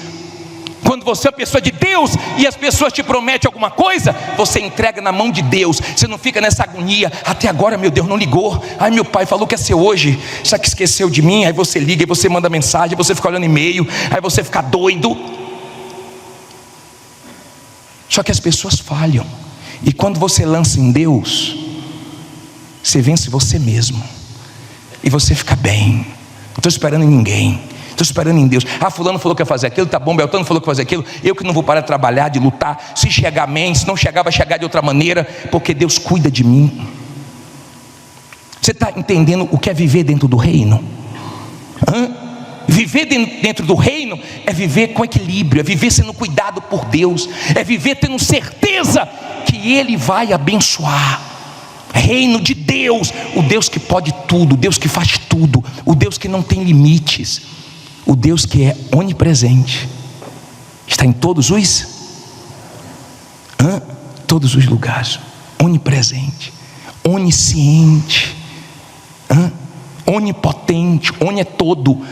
Quando você é uma pessoa de Deus e as pessoas te prometem alguma coisa, você entrega na mão de Deus. Você não fica nessa agonia, até agora meu Deus não ligou, ai meu pai falou que ia ser hoje, só que esqueceu de mim. Aí você liga, aí você manda mensagem, aí você fica olhando e-mail, aí você fica doido. Só que as pessoas falham. E quando você lança em Deus, você vence você mesmo. E você fica bem. Não estou esperando em ninguém. Estou esperando em Deus. Fulano falou que ia fazer aquilo, tá bom. Beltrano falou que ia fazer aquilo. Eu que não vou parar de trabalhar, de lutar. Se chegar, amém. Se não chegar, vai chegar de outra maneira, porque Deus cuida de mim. Você está entendendo o que é viver dentro do reino? Viver dentro do reino é viver com equilíbrio, é viver sendo cuidado por Deus, é viver tendo certeza que Ele vai abençoar. Reino de Deus, o Deus que pode tudo, o Deus que faz tudo, o Deus que não tem limites, o Deus que é onipresente, está em todos os lugares, onipresente, onisciente, onipotente, oni é todo,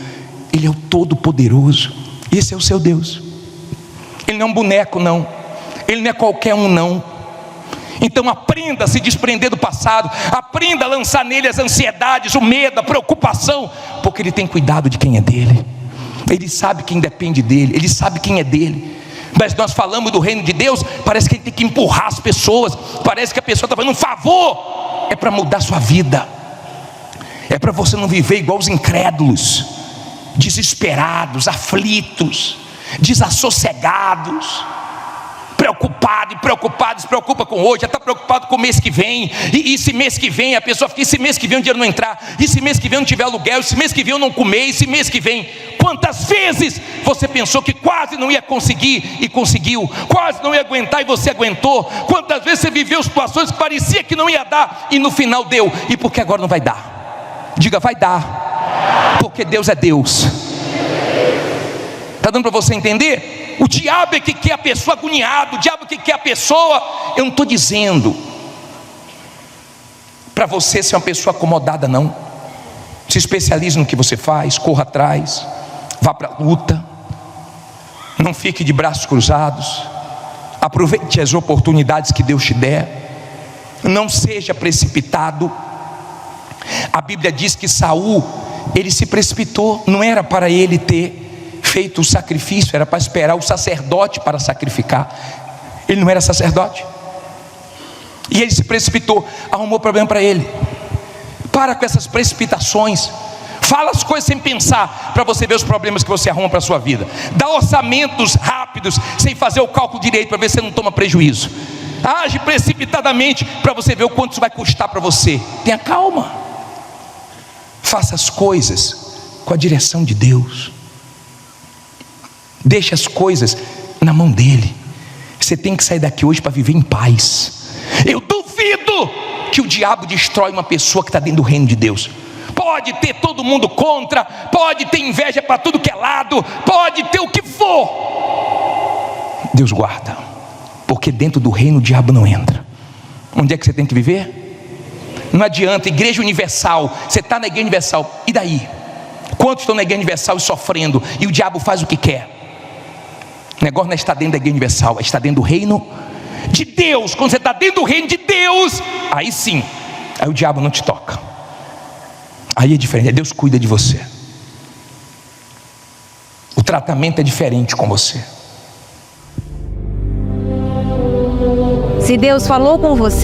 Ele é o todo-poderoso. Esse é o seu Deus. Ele não é um boneco, não. Ele não é qualquer um, não. Então aprenda a se desprender do passado, aprenda a lançar nele as ansiedades, o medo, a preocupação, porque Ele tem cuidado de quem é dele. Ele sabe quem depende dele, Ele sabe quem é dele. Mas nós falamos do reino de Deus, parece que Ele tem que empurrar as pessoas, parece que a pessoa está fazendo um favor. É para mudar sua vida, é para você não viver igual os incrédulos, desesperados, aflitos, desassossegados, preocupado, se preocupa com hoje, já está preocupado com o mês que vem, e se mês que vem, a pessoa fica, e se mês que vem o dinheiro não entrar, e se mês que vem eu não tiver aluguel, e se mês que vem eu não comer, e se mês que vem, quantas vezes você pensou que quase não ia conseguir, e conseguiu, quase não ia aguentar, e você aguentou, quantas vezes você viveu situações que parecia que não ia dar, e no final deu, e por que agora não vai dar? Diga, vai dar, porque Deus é Deus. Está dando para você entender? O diabo é que quer a pessoa agoniada, o diabo é que quer a pessoa. Eu não estou dizendo para você ser uma pessoa acomodada, não. Se especialize no que você faz, corra atrás, vá para a luta, não fique de braços cruzados, aproveite as oportunidades que Deus te der, não seja precipitado. A Bíblia diz que Saul, ele se precipitou, não era para ele ter feito o sacrifício, era para esperar o sacerdote para sacrificar. Ele não era sacerdote, e ele se precipitou, arrumou problema para ele. Para com essas precipitações, fala as coisas sem pensar, para você ver os problemas que você arruma para a sua vida. Dá orçamentos rápidos, sem fazer o cálculo direito, para ver se você não toma prejuízo. Age precipitadamente, para você ver o quanto isso vai custar para você. Tenha calma, faça as coisas com a direção de Deus. Deixe as coisas na mão dele. Você tem que sair daqui hoje para viver em paz. Eu duvido que o diabo destrói uma pessoa que está dentro do reino de Deus. Pode ter todo mundo contra, pode ter inveja para tudo que é lado, pode ter o que for, Deus guarda, porque dentro do reino o diabo não entra. Onde é que você tem que viver? Não adianta, igreja universal, você está na igreja universal, e daí? Quantos estão na igreja universal e sofrendo, e o diabo faz o que quer? O negócio não está dentro da igreja universal, está dentro do reino de Deus. Quando você está dentro do reino de Deus, aí sim, aí o diabo não te toca. Aí é diferente, Deus cuida de você. O tratamento é diferente com você. Se Deus falou com você,